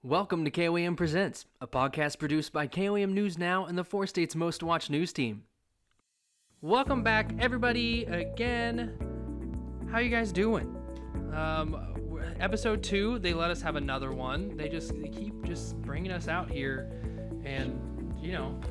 Welcome to koam-presents, a podcast produced by KOAM News Now and the 4 States' most watched news team. Welcome back, everybody, again. How you guys doing? Episode 2, they let us have another one. They keep bringing us out here, and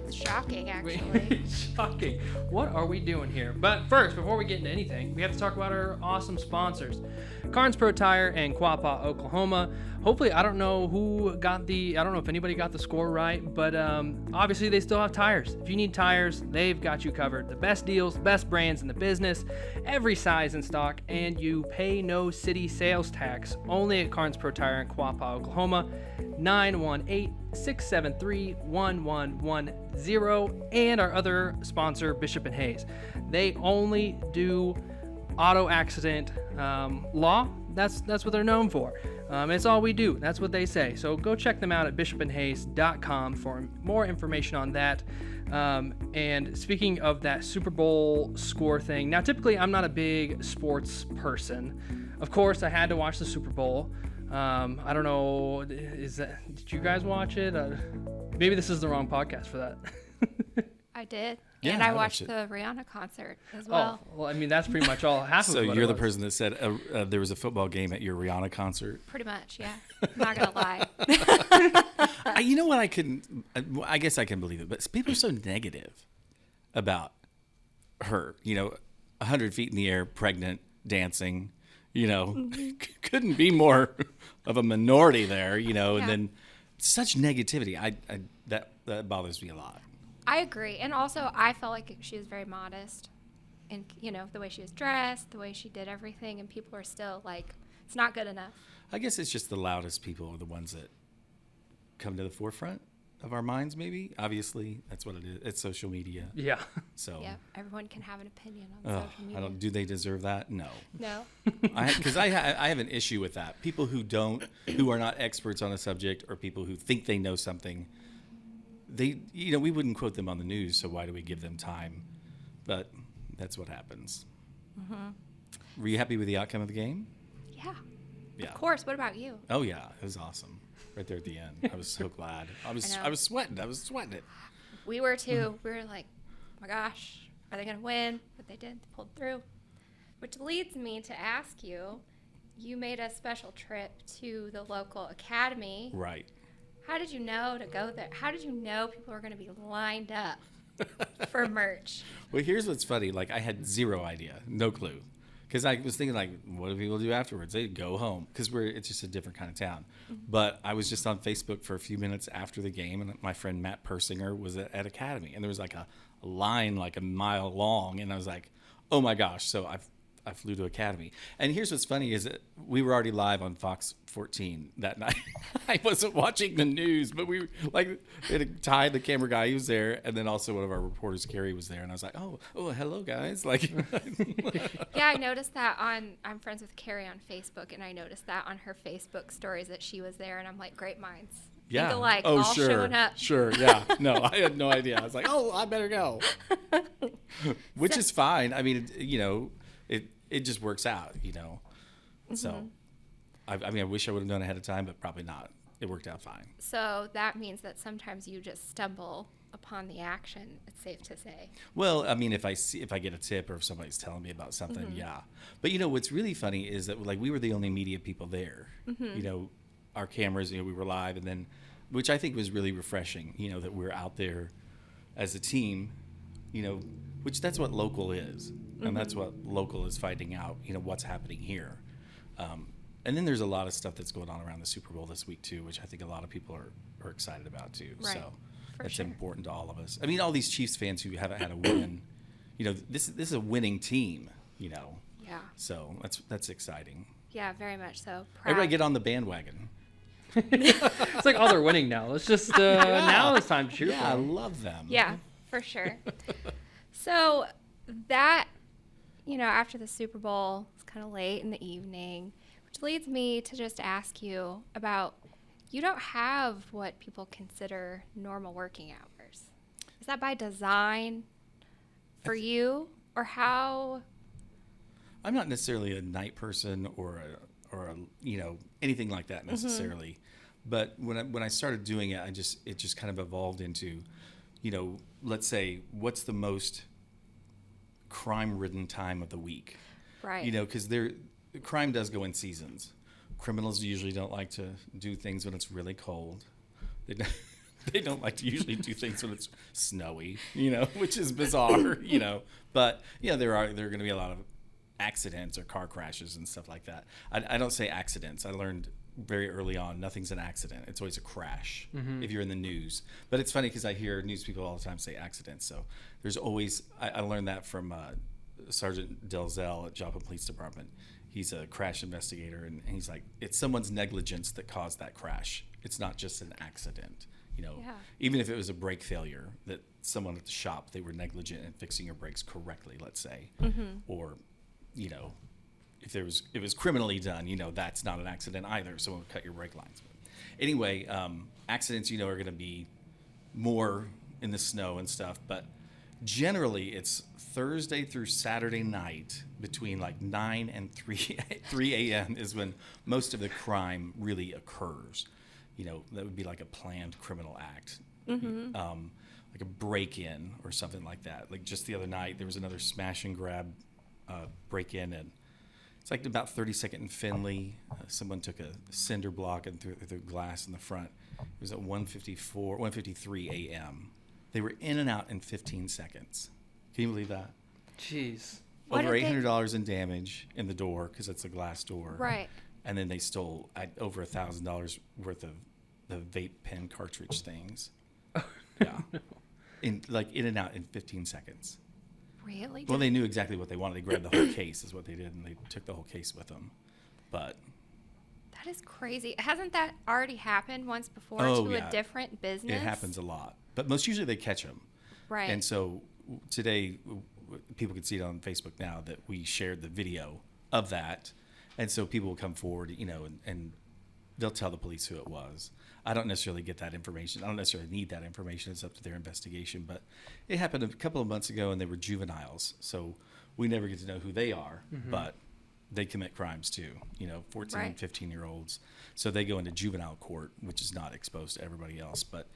It's shocking, actually. Shocking. What are we doing here? But first, before we get into anything, we have to talk about our awesome sponsors. Carnes Pro Tire in Quapaw, Oklahoma. Hopefully, I don't know if anybody got the score right, but obviously they still have tires. If you need tires, they've got you covered. The best deals, best brands in the business, every size in stock, and you pay no city sales tax. Only at Carnes Pro Tire in Quapaw, Oklahoma. 918-673-1110, and our other sponsor, Bishop & Hayes. They only do auto accident law. That's what they're known for. It's all we do. That's what they say. So go check them out at bishopandhayes.com for more information on that. And speaking of that Super Bowl score thing, now typically I'm not a big sports person. Of course, I had to watch the Super Bowl. I don't know, did you guys watch it? Maybe this is the wrong podcast for that. I did. Yeah, and I I watched watched the Rihanna concert as well. Oh, well, I mean, that's pretty much all. Half So of it. you're the person that said there was a football game at your Rihanna concert? Pretty much, yeah. I'm not going to lie. You know what? I guess I can believe it, but people are so negative about her. 100 feet in the air, pregnant, dancing. Couldn't be more of a minority there. And then such negativity. That bothers me a lot. I agree. And also, I felt like she was very modest. And, the way she was dressed, the way she did everything. And people are still like, it's not good enough. I guess it's just the loudest people are the ones that come to the forefront of our minds, maybe. Obviously, that's what it is. It's social media. Yeah. So. Yeah, everyone can have an opinion on social media. Do they deserve that? No. No. Because I have an issue with that. People who are not experts on a subject, or people who think they know something, we wouldn't quote them on the news, so why do we give them time? But that's what happens. Mm-hmm. Were you happy with the outcome of the game? Yeah. Yeah. Of course. What about you? Oh yeah, it was awesome. Right there at the end, I was so glad. I was sweating. I was sweating it. We were too. We were like, oh my gosh, are they going to win? But they did. They pulled through. Which leads me to ask you, you made a special trip to the local academy. Right. How did you know to go there? How did you know people were going to be lined up for merch? Well, here's what's funny. Like, I had zero idea, no clue. Because I was thinking, like, what do people do afterwards? They go home, because it's just a different kind of town. Mm-hmm. But I was just on Facebook for a few minutes after the game, and my friend Matt Persinger was at Academy. And there was like a line like a mile long, and I was like, oh my gosh. So I flew to Academy. And here's what's funny is that we were already live on Fox 14 that night. I wasn't watching the news, but we had Ty, the camera guy, he was there. And then also one of our reporters, Carrie, was there. And I was like, oh, hello, guys. Like, yeah, I noticed that I'm friends with Carrie on Facebook, and I noticed that on her Facebook stories that she was there. And I'm like, great minds. Yeah. Think alike, all sure. Showing up. Sure, yeah. No, I had no idea. I was like, I better go. Which is fine. I mean, it just works out, Mm-hmm. So, I wish I would have done it ahead of time, but probably not. It worked out fine. So that means that sometimes you just stumble upon the action, it's safe to say. Well, I mean, if I get a tip or if somebody's telling me about something, mm-hmm. yeah. But, what's really funny is that, like, we were the only media people there. Mm-hmm. Our cameras, we were live, and then, which I think was really refreshing, that we're out there as a team, which that's what local is. And mm-hmm. that's what local is finding out, what's happening here. And then there's a lot of stuff that's going on around the Super Bowl this week, too, which I think a lot of people are excited about, too. Right. So that's important to all of us. I mean, all these Chiefs fans who haven't had a win, this is a winning team, Yeah. So that's exciting. Yeah, very much so. Proud. Everybody get on the bandwagon. It's like, they're winning now. Let's just, now it's time to cheer for them. I love them. Yeah, for sure. So that, after the Super Bowl, it's kind of late in the evening, which leads me to just ask you about, you don't have what people consider normal working hours. Is that by design for you, or how? I'm not necessarily a night person or a anything like that necessarily. Mm-hmm. But when I started doing it, it just kind of evolved into, let's say, what's the most crime-ridden time of the week? Right. Because crime does go in seasons. Criminals usually don't like to do things when it's really cold. They don't like to usually do things when it's snowy, which is bizarre, But there are going to be a lot of accidents or car crashes and stuff like that. I don't say accidents. I learned very early on, nothing's an accident. It's always a crash if you're in the news. But it's funny because I hear news people all the time say accidents. So there's always, I learned that from Sergeant Delzell at Joplin Police Department. He's a crash investigator, and he's like, it's someone's negligence that caused that crash. It's not just an accident. Even if it was a brake failure, that someone at the shop, they were negligent in fixing your brakes correctly, let's say, or, if it was criminally done, that's not an accident either. Someone would cut your brake lines. Anyway, accidents, are going to be more in the snow and stuff, but generally it's Thursday through Saturday night between like 9 and 3 a.m. is when most of the crime really occurs. That would be like a planned criminal act, like a break-in or something like that. Like just the other night, there was another smash and grab break-in, and it's like about 32nd and Finley. Someone took a cinder block and threw the glass in the front. It was at 1:53 a.m. They were in and out in 15 seconds. Can you believe that? Jeez. What Over did $800 in damage in the door because it's a glass door. Right. And then they stole over $1,000 worth of the vape pen cartridge things. Yeah. In and out in 15 seconds. Really? Well, they knew exactly what they wanted. They grabbed the whole case is what they did, and they took the whole case with them. But That is crazy. Hasn't that already happened once before yeah. a different business? It happens a lot. But most usually they catch them. Right. And so today, people can see it on Facebook now that we shared the video of that. And so people will come forward, and they'll tell the police who it was. I don't necessarily get that information. I don't necessarily need that information. It's up to their investigation. But it happened a couple of months ago, and they were juveniles. So we never get to know who they are, but they commit crimes too, 14 and 15-year-olds. So they go into juvenile court, which is not exposed to everybody else. But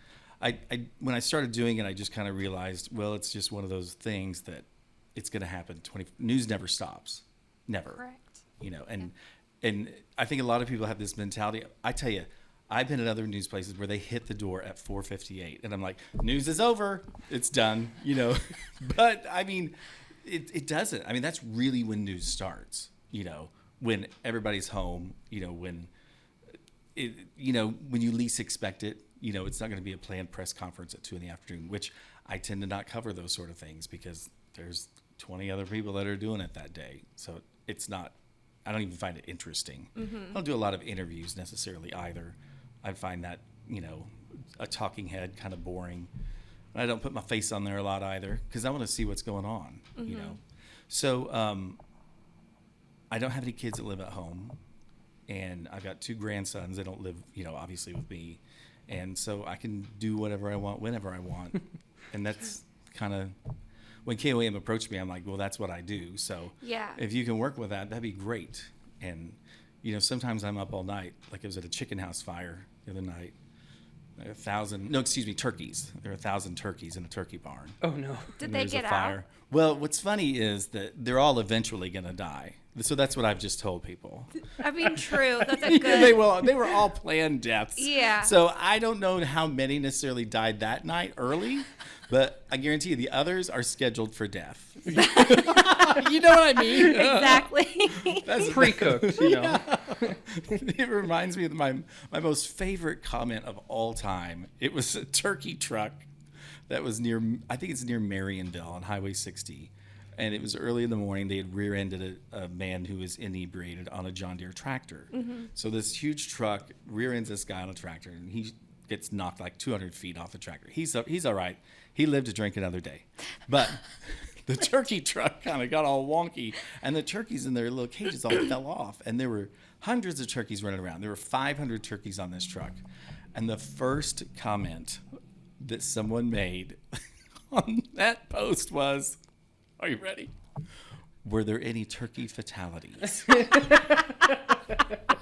when I started doing it, I just kind of realized, well, it's just one of those things that it's going to happen. News never stops. Never. Correct. And I think a lot of people have this mentality. I tell you, I've been at other news places where they hit the door at 4:58, and I'm like, news is over, it's done, But I mean, it doesn't. I mean, that's really when news starts. When everybody's home. When when you least expect it. It's not going to be a planned press conference at 2 p.m, which I tend to not cover those sort of things because there's 20 other people that are doing it that day. So it's not. I don't even find it interesting. I don't do a lot of interviews necessarily either. I find that, a talking head kind of boring. And I don't put my face on there a lot either because I want to see what's going on, So I don't have any kids that live at home. And I've got 2 grandsons that don't live, obviously with me. And so I can do whatever I want, whenever I want. And that's kind of... When KOAM approached me, I'm like, well, that's what I do. So Yeah. if you can work with that, that'd be great. And, sometimes I'm up all night. Like I was at a chicken house fire the other night. Turkeys. There are 1,000 turkeys in a turkey barn. Oh, no. Did And they there's a get out? fire. Well, what's funny is that they're all eventually going to die. So that's what I've just told people. I mean, true. That's a good. They were all planned deaths. Yeah. So I don't know how many necessarily died that night early, but I guarantee you the others are scheduled for death. You know what I mean? Exactly. That's Pre-cooked, It reminds me of my most favorite comment of all time. It was a turkey truck that was near, I think it's near Marionville on Highway 60. And it was early in the morning. They had rear-ended a man who was inebriated on a John Deere tractor. So this huge truck rear-ends this guy on a tractor, and he gets knocked like 200 feet off the tractor. He's all right. He lived to drink another day. But the turkey truck kind of got all wonky, and the turkeys in their little cages all fell off. And there were hundreds of turkeys running around. There were 500 turkeys on this truck. And the first comment that someone made on that post was... Are you ready? were there any turkey fatalities?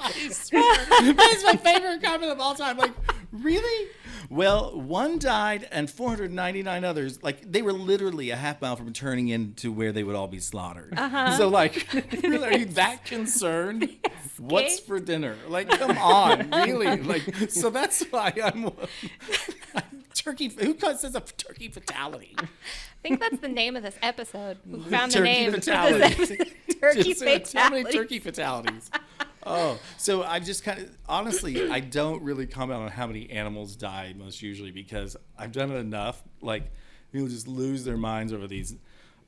I swear. That's my favorite comment of all time. Like, really? Well, one died and 499 others, like, they were literally a half mile from turning into where they would all be slaughtered. So, like, really, are you that concerned? What's for dinner? Like, come on, really? Like, so that's why I'm turkey. Who says a turkey fatality? I think that's the name of this episode. We found the Turkey name. fatalities. Turkey Just, too many fatalities. turkey fatalities. Oh, so I've just kind of, honestly, I don't really comment on how many animals die most usually because I've done it enough. Like, people just lose their minds over these.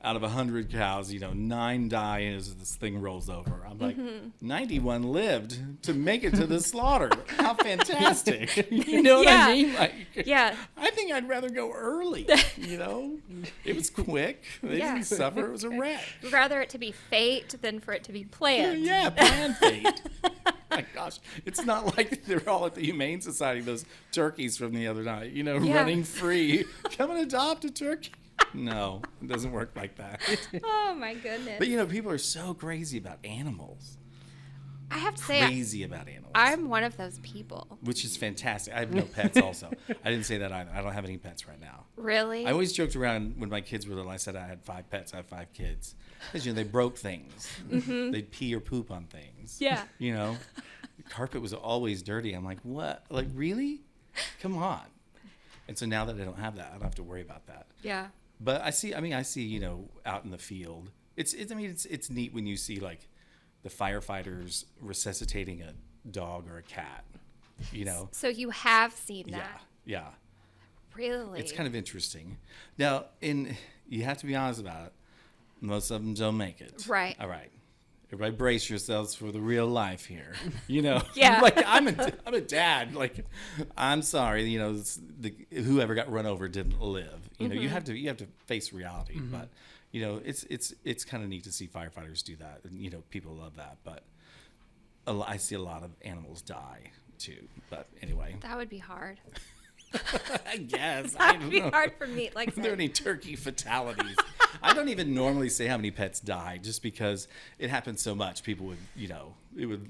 Out of 100 cows, 9 die as this thing rolls over. I'm like, 91 lived to make it to the slaughter. How fantastic. You know what I mean? Like, Yeah. I think I'd rather go early, It was quick. They didn't suffer. It was a wreck. Rather it to be fate than for it to be planned. Yeah, planned fate. My gosh, it's not like they're all at the Humane Society, those turkeys from the other night, running free. Come and adopt a turkey. No, it doesn't work like that. Oh my goodness. But people are so crazy about animals. I have to say, Crazy about animals. I'm one of those people. Which is fantastic. I have no pets also. I didn't say that either. I don't have any pets right now. Really? I always joked around when my kids were little. I said I had 5 pets. I have 5 kids. Because, they broke things. They'd pee or poop on things. Yeah. The carpet was always dirty. I'm like, what? Like, really? Come on. And so now that I don't have that, I don't have to worry about that. Yeah. But I see, out in the field, it's neat when you see like the firefighters resuscitating a dog or a cat, So you have seen that? Yeah. Really? It's kind of interesting. Now, you have to be honest about it. Most of them don't make it. Right. All right. Everybody brace yourselves for the real life here. Yeah. Like I'm a dad. Like, I'm sorry. Whoever got run over didn't live. You have to face reality. But it's kind of neat to see firefighters do that, and people love that. But I see a lot of animals die too. But anyway, That would be hard. I guess That would be hard for me. Like, Are there any turkey fatalities? I don't even normally say how many pets die, just because it happens so much. People would, it would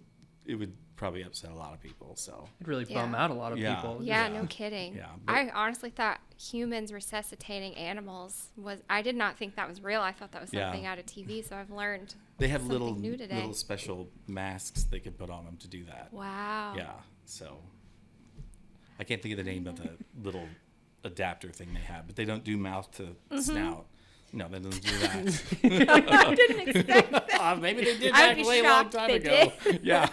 probably upset a lot of people. So It'd really bum Yeah. out a lot of people. yeah, no kidding. Yeah, but- I honestly thought humans resuscitating animals I did not think that was real. I thought that was something out of TV. So I've learned they have something little new today. little special masks they can put on them to do that. Wow. Yeah. So I can't think of the name of the little adapter thing they have, but they don't do mouth to snout. No, they don't do that. I didn't expect that. Maybe they did I back would be way a long shocked time they ago. did. Yeah.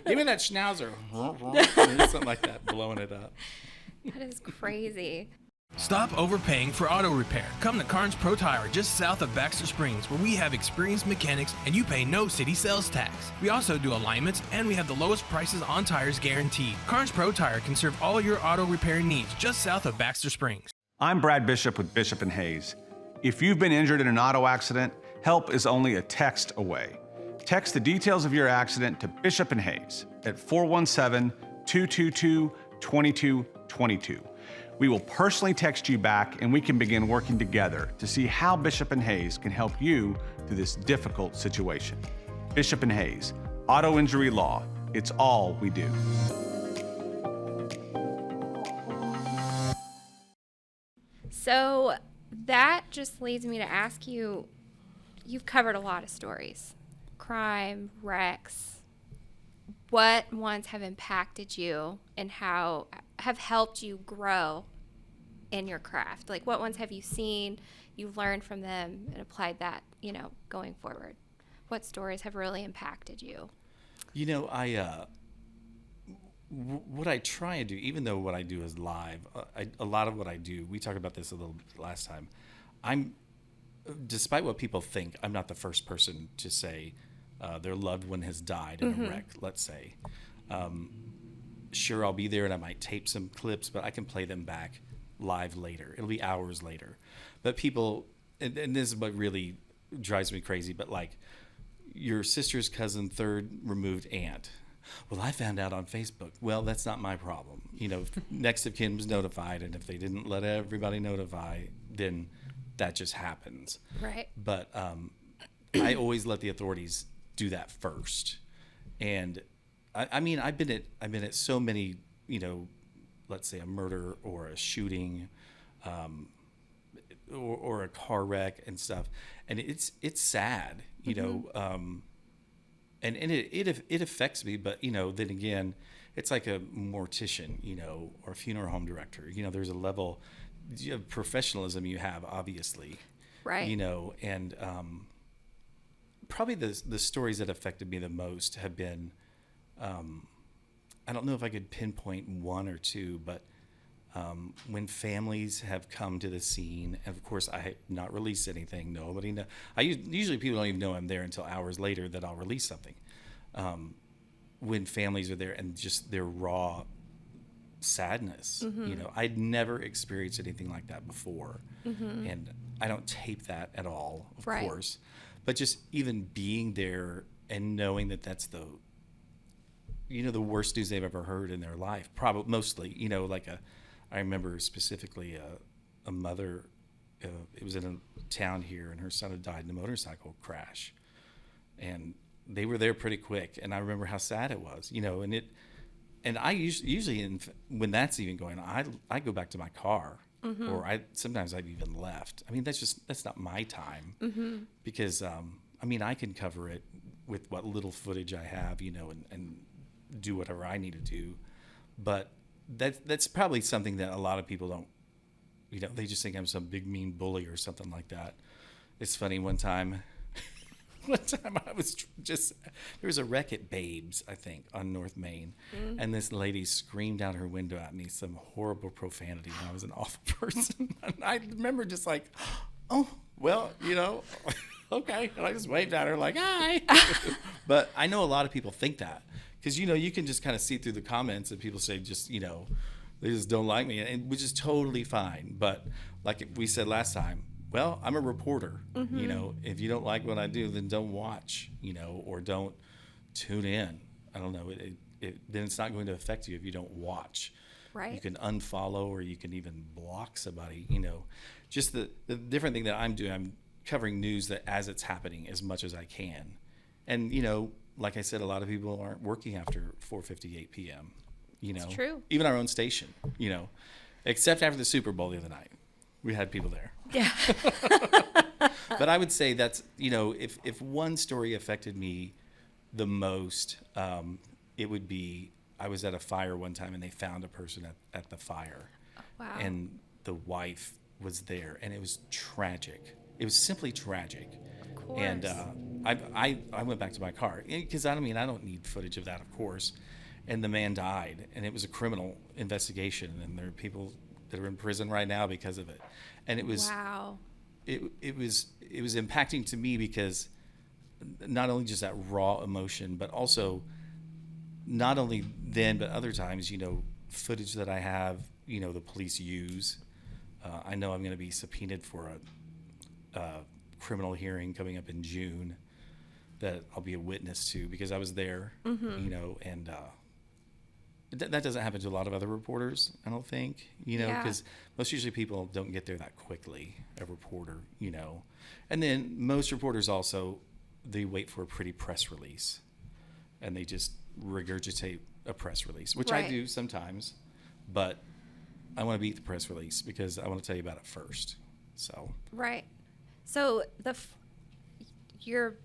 Give me that schnauzer. Something like that, blowing it up. That is crazy. Stop overpaying for auto repair. Come to Carnes Pro Tire just south of Baxter Springs, where we have experienced mechanics and you pay no city sales tax. We also do alignments and we have the lowest prices on tires guaranteed. Carnes Pro Tire can serve all your auto repair needs just south of Baxter Springs. I'm Brad Bishop with Bishop and Hayes. If you've been injured in an auto accident, help is only a text away. Text the details of your accident to Bishop and Hayes at 417-222-2222. We will personally text you back and we can begin working together to see how Bishop and Hayes can help you through this difficult situation. Bishop and Hayes, auto injury law. It's all we do. So that just leads me to ask you, you've covered a lot of stories, crime, wrecks. What ones have impacted you and how have helped you grow in your craft? Like, what ones have you seen, you've learned from them and applied that, going forward? What stories have really impacted you? What I try and do, even though what I do is live, a lot of what I do, we talked about this a little bit last time, despite what people think, I'm not the first person to say their loved one has died in a wreck, let's say. Sure, I'll be there and I might tape some clips, but I can play them back live later. It'll be hours later. But people, and this is what really drives me crazy, but like your sister's cousin, third removed aunt. Well, I found out on Facebook. Well, that's not my problem. Next of kin was notified, and if they didn't let everybody notify, then that just happens. Right. But I always let the authorities do that first. And I mean, I've been at so many, let's say a murder or a shooting, or a car wreck and stuff, and it's sad, and it affects me. But then again, it's like a mortician, or a funeral home director. There's a level of professionalism you have, obviously, Right. And probably the stories that affected me the most have been, I don't know if I could pinpoint one or two, but when families have come to the scene, and of course I have not released anything. Nobody know. Usually people don't even know I'm there until hours later that I'll release something. When families are there and just their raw sadness, I'd never experienced anything like that before, and I don't tape that at all, of Right. course. But just even being there and knowing that that's the worst news they've ever heard in their life, probably mostly, I remember specifically a mother, it was in a town here, and her son had died in a motorcycle crash, and they were there pretty quick, and I remember how sad it was, and I usually when that's even going on, I go back to my car, or sometimes I've even left. I mean, that's not my time, because I can cover it with what little footage I have, and do whatever I need to do, but that's probably something that a lot of people don't, they just think I'm some big mean bully or something like that. It's funny, one time I was there was a wreck at Babes, I think, on North Main, and this lady screamed out her window at me some horrible profanity, and I was an awful person. And I remember just like, oh, well, okay, and I just waved at her like, hi. But I know a lot of people think that, because you can just kind of see through the comments, and people say just they just don't like me, and which is totally fine. But like we said last time, well, I'm a reporter. If you don't like what I do, then don't watch, or don't tune in. I don't know. Then it's not going to affect you if you don't watch. Right. You can unfollow, or you can even block somebody. Just the different thing that I'm doing. I'm covering news that as it's happening as much as I can, and like I said, a lot of people aren't working after 4:58 p.m. It's true. Even our own station. Except after the Super Bowl the other night, we had people there. Yeah. But I would say that's, if one story affected me the most, it would be, I was at a fire one time, and they found a person at the fire. Oh, wow. And the wife was there, and it was tragic. It was simply tragic. Of course. And I went back to my car, because I don't need footage of that, of course. And the man died, and it was a criminal investigation, and there are people that are in prison right now because of it. And it was Wow. it was impacting to me, because not only just that raw emotion, but also not only then but other times, footage that I have, the police use. I know I'm going to be subpoenaed for a criminal hearing coming up in June that I'll be a witness to, because I was there, and that doesn't happen to a lot of other reporters, I don't think, Yeah. because most usually people don't get there that quickly, a reporter, And then most reporters also, they wait for a pretty press release, and they just regurgitate a press release, which I Right. do sometimes, but I want to beat the press release because I want to tell you about it first. So Right. So you're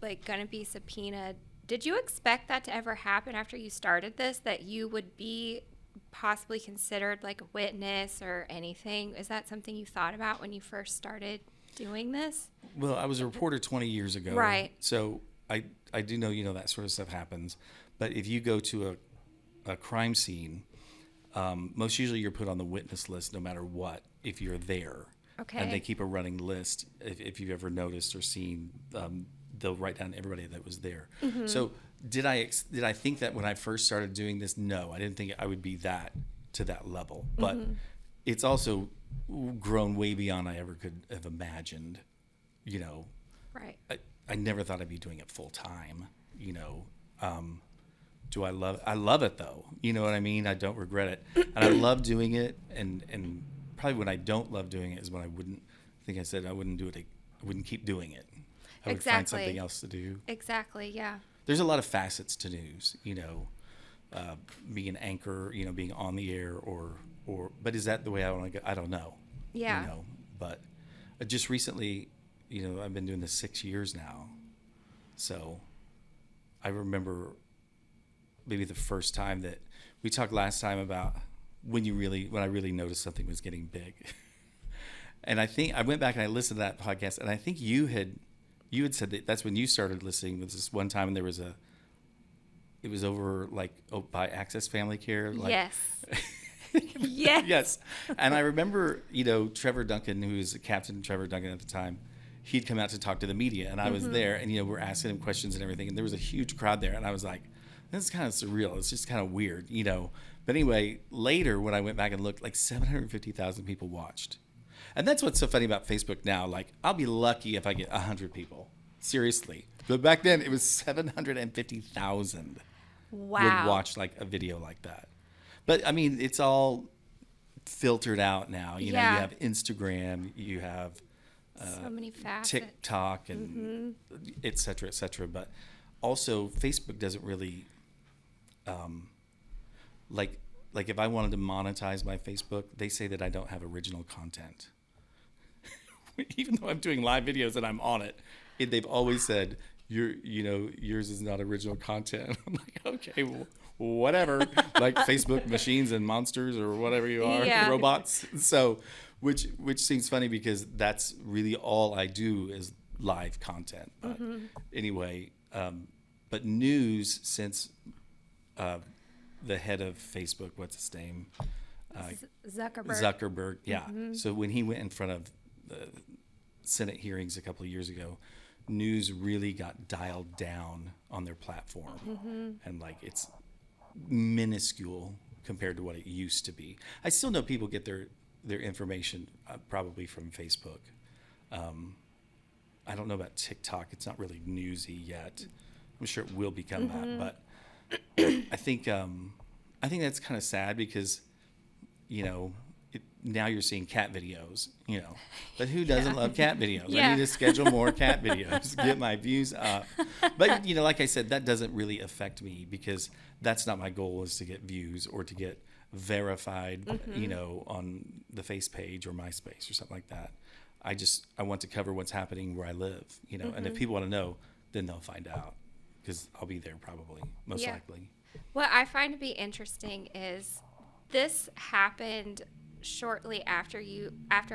like going to be subpoenaed. Did you expect that to ever happen after you started this, that you would be possibly considered like a witness or anything? Is that something you thought about when you first started doing this? Well, I was a reporter 20 years ago. Right. So I do know, that sort of stuff happens. But if you go to a crime scene, most usually you're put on the witness list no matter what, if you're there. Okay. And they keep a running list. If you've ever noticed or seen, they'll write down everybody that was there. Mm-hmm. So did I think that when I first started doing this? No, I didn't think I would be to that level. But it's also grown way beyond I ever could have imagined. Right. I never thought I'd be doing it full time. Do I love it? I love it though. You know what I mean? I don't regret it, and I love doing it. And probably when I don't love doing it is when I wouldn't. I think I said I wouldn't do it. I wouldn't keep doing it. I would find something else to do. Exactly. Yeah. There's a lot of facets to news, being an anchor, being on the air but is that the way I want to go? I don't know. Yeah. But just recently, I've been doing this 6 years now. So I remember maybe the first time that we talked last time about when I really noticed something was getting big. And I think I went back and I listened to that podcast, and I think you had said that's when you started listening. Was this one time, and it was over by Access Family Care? Yes. Yes. Yes. And I remember, Trevor Duncan, who was Captain Trevor Duncan at the time, he'd come out to talk to the media, and I was there, and, we're asking him questions and everything, and there was a huge crowd there, and I was like, this is kind of surreal. It's just kind of weird, But anyway, later when I went back and looked, 750,000 people watched. And that's what's so funny about Facebook now. I'll be lucky if I get 100 people. Seriously. But back then, it was 750,000 would watch a video like that. But, I mean, it's all filtered out now. You have Instagram, you have so many facets. TikTok, and et cetera, et cetera. But also, Facebook doesn't really, if I wanted to monetize my Facebook, they say that I don't have original content. Even though I'm doing live videos and I'm on it, they've always said, yours is not original content. I'm like, okay, well, whatever. Facebook machines and monsters or whatever you are, robots. So, which seems funny because that's really all I do is live content. But anyway, but news, since the head of Facebook, what's his name? Zuckerberg, yeah. So when he went in front of the Senate hearings a couple of years ago, news really got dialed down on their platform. And it's minuscule compared to what it used to be. I still know people get their information probably from Facebook. I don't know about TikTok. It's not really newsy yet. I'm sure it will become that, but I think that's kind of sad because, now you're seeing cat videos, but who doesn't love cat videos? Yeah. I need to schedule more cat videos, get my views up. But, like I said, that doesn't really affect me because that's not my goal, is to get views or to get verified, on the Face page or MySpace or something like that. I want to cover what's happening where I live, and if people want to know, then they'll find out because I'll be there probably, most likely. What I find to be interesting is this happened shortly after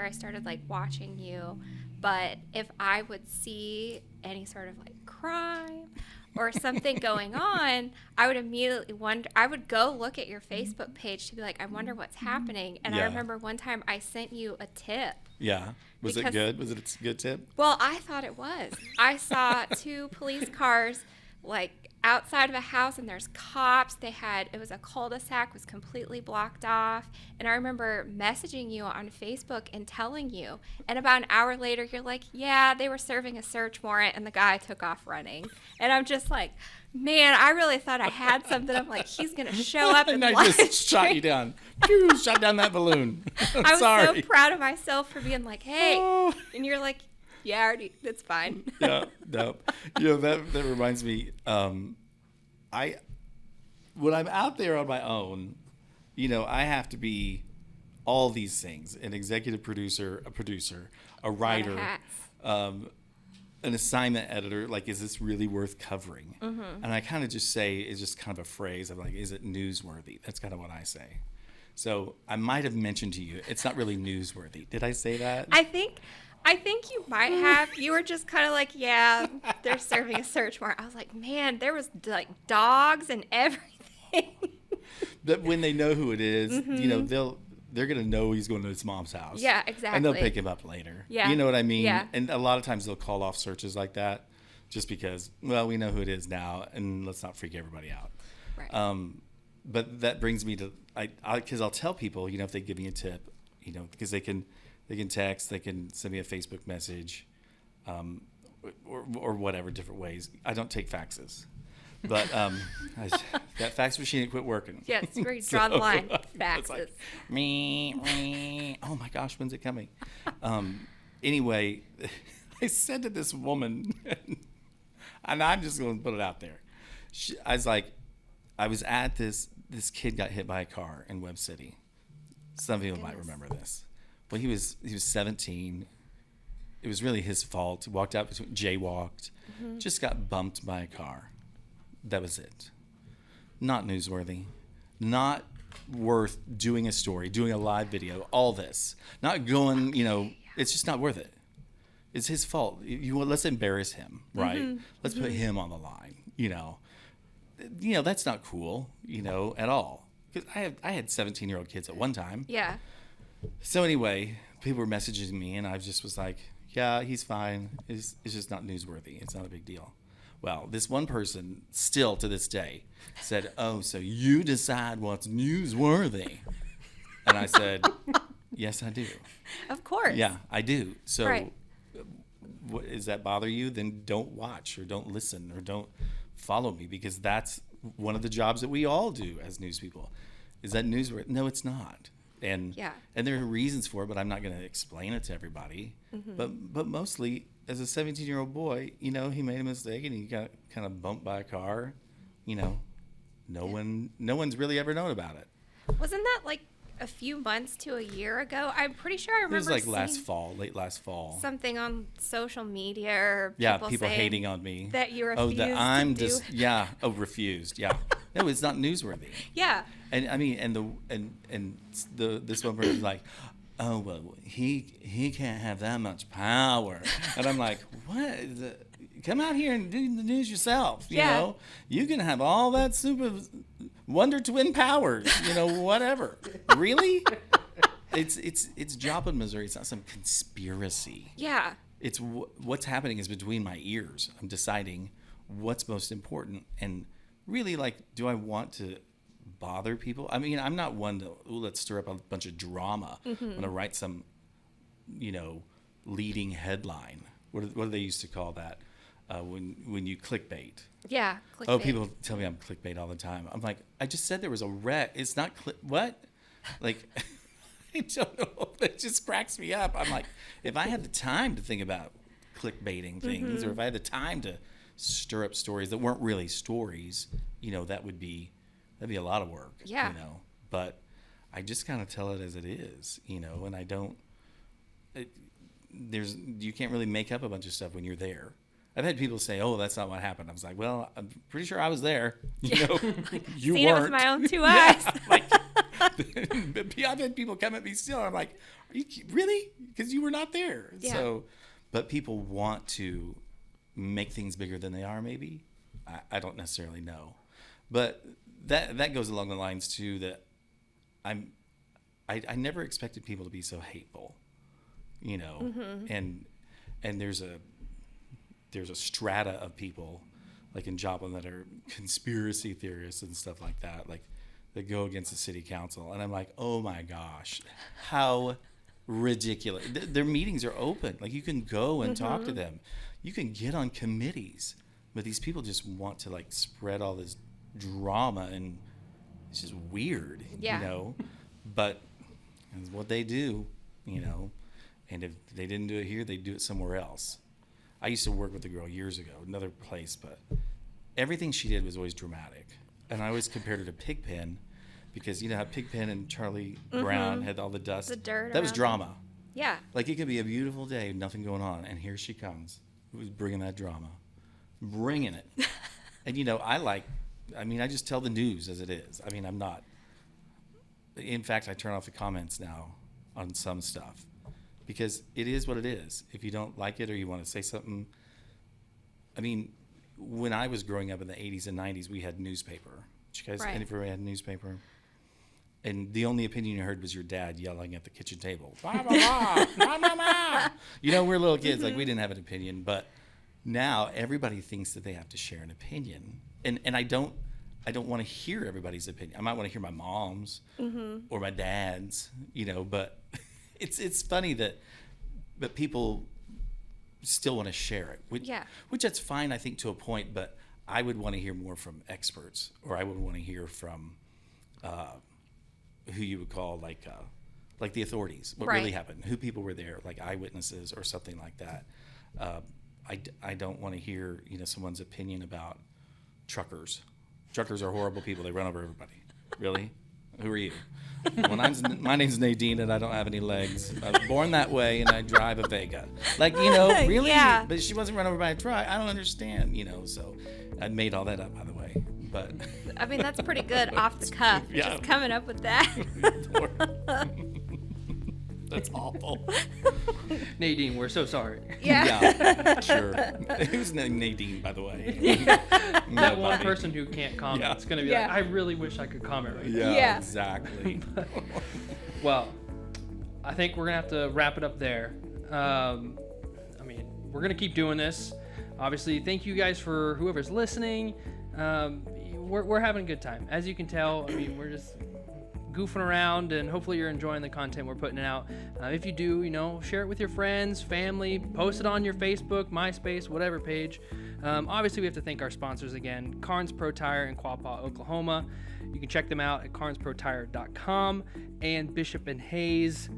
I started watching you, but if I would see any sort of crime or something going on, I would immediately I would go look at your Facebook page to be like, I wonder what's happening. And I remember one time I sent you a tip. Yeah. Was it good? Was it a good tip? Well, I thought it was. I saw 2 police cars outside of a house, and there's cops. It was a cul-de-sac, was completely blocked off. And I remember messaging you on Facebook and telling you. And about an hour later, you're like, yeah, they were serving a search warrant, and the guy took off running. And I'm just like, man, I really thought I had something. I'm like, he's going to show up and I just shot you down. Shot down that balloon. I was so proud of myself for being like, hey. And you're like, yeah, that's fine. Yeah, no. That reminds me, when I'm out there on my own, I have to be all these things: an executive producer, a writer, an assignment editor. Is this really worth covering? And I kind of just say, it's just kind of a phrase. I'm like, is it newsworthy? That's kind of what I say. So I might have mentioned to you, it's not really newsworthy. Did I say that? I think you might have. You were just kind of like, yeah, they're serving a search warrant. I was like, man, there was dogs and everything. But when they know who it is, they're gonna know he's going to his mom's house. Yeah, exactly. And they'll pick him up later. Yeah. You know what I mean? Yeah. And a lot of times they'll call off searches like that, just because, well, we know who it is now, and let's not freak everybody out. Right. But that brings me to, because I'll tell people, if they give me a tip, because they can text, they can send me a Facebook message, or whatever, different ways. I don't take faxes, but that fax machine had quit working. Yeah, it's where you draw the line. Faxes. It's like, me. Oh my gosh, when's it coming? Anyway, I said to this woman, and I'm just going to put it out there. I was like, I was at this kid got hit by a car in Webb City. Some people might remember this. Well, he was 17. It was really his fault. He walked out, jaywalked, just got bumped by a car. That was it. Not newsworthy. Not worth doing a story, doing a live video, all this. Not going, it's just not worth it. It's his fault. Let's embarrass him, right? Let's put him on the line, that's not cool, at all. Because I had 17-year-old kids at one time. Yeah. So anyway, people were messaging me, and I just was like, yeah, he's fine. It's just not newsworthy. It's not a big deal. Well, this one person still to this day said, oh, so you decide what's newsworthy. And I said, yes, I do. Of course. Yeah, I do. So Right. Does that bother you? Then don't watch or don't listen or don't follow me, because that's one of the jobs that we all do as news people. Is that newsworthy? No, it's not. And there are reasons for it, but I'm not going to explain it to everybody. But mostly, as a 17-year-old boy, he made a mistake and he got kind of bumped by a car. No one's really ever known about it. Wasn't that like a few months to a year ago? I'm pretty sure I remember. It was like seeing late last fall. something on social media or People saying hating on me that you refused that I'm to do. just refused. Yeah, no, it's not newsworthy. Yeah. And I mean, this one person's like, oh well, he can't have that much power, and I'm like, what? Come out here and do the news yourself. You can have all that super Wonder Twin powers. Whatever. Really? It's Joplin, Missouri. It's not some conspiracy. Yeah. It's what's happening is between my ears. I'm deciding what's most important, and really, do I want to bother people? I mean, I'm not one to let's stir up a bunch of drama. I'm gonna write some, leading headline. What do they used to call that? When you clickbait. Yeah. Oh, clickbait. people tell me I'm clickbait all the time. I'm like, I just said there was a wreck. It's not what? I don't know. It just cracks me up. I'm like, if I had the time to think about clickbaiting things, or if I had the time to stir up stories that weren't really stories, that'd be a lot of work. Yeah. But I just kind of tell it as it is, and I don't. You can't really make up a bunch of stuff when you're there. I've had people say, "Oh, that's not what happened." I was like, "Well, I'm pretty sure I was there." You Seen weren't. it with my own two eyes. I've had people come at me still. I'm like, "Are you really?" Because you were not there. Yeah. So, but people want to make things bigger than they are. Maybe I don't necessarily know, but that goes along the lines too that I never expected people to be so hateful, and there's a strata of people like in Joplin that are conspiracy theorists and stuff like that, that go against the city council. And I'm like, oh my gosh, how ridiculous. Their meetings are open. You can go and talk to them. You can get on committees, but these people just want to spread all this drama, and it's just weird, but it's what they do, and if they didn't do it here, they'd do it somewhere else. I used to work with a girl years ago, another place, but everything she did was always dramatic. And I always compared her to Pigpen, because how Pigpen and Charlie Brown had all the dust. The dirt That was around drama. Yeah. It could be a beautiful day, nothing going on, and here she comes, bringing that drama, bringing it. And I just tell the news as it is. I mean, I'm not. In fact, I turn off the comments now on some stuff, because it is what it is. If you don't like it or you want to say something, I mean, when I was growing up in the 80s and 90s, we had newspaper. Did you guys, Right. anybody had newspaper? And the only opinion you heard was your dad yelling at the kitchen table. Blah, blah, blah, blah, blah, blah. We're little kids. We didn't have an opinion. But now everybody thinks that they have to share an opinion. And I don't want to hear everybody's opinion. I might want to hear my mom's or my dad's, but it's funny that people still want to share it. Which that's fine, I think, to a point, but I would want to hear more from experts, or I would want to hear from who you would call like the authorities, what really Right. happened, who people were there, like eyewitnesses or something like that. I don't want to hear someone's opinion about truckers. Truckers are horrible people. They run over everybody. Really? Who are you? Well, my name's Nadine, and I don't have any legs. I was born that way, and I drive a Vega. Really? Yeah. But she wasn't run over by a truck. I don't understand, So I made all that up, by the way. But I mean, that's pretty good off the cuff. Yeah. Just coming up with that. That's awful. Nadine, we're so sorry. Yeah, sure. Who's Nadine, by the way? That one person who can't comment Yeah. is going to be Yeah. like, I really wish I could comment right now. Yeah. Exactly. Well, I think we're going to have to wrap it up there. We're going to keep doing this. Obviously, thank you guys for whoever's listening. We're having a good time. As you can tell, we're just goofing around, and hopefully you're enjoying the content we're putting out. If you do, share it with your friends, family, post it on your Facebook, MySpace, whatever page. Obviously, we have to thank our sponsors again, Carnes Pro Tire in Quapaw, Oklahoma. You can check them out at carnesprotire.com, and Bishop and Hayes.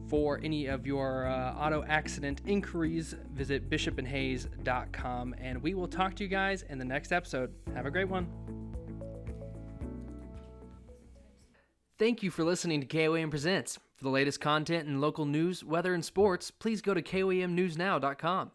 For any of your auto accident inquiries, visit bishopandhayes.com, and we will talk to you guys in the next episode. Have a great one. Thank you for listening to KOAM Presents. For the latest content and local news, weather, and sports, please go to koamnewsnow.com.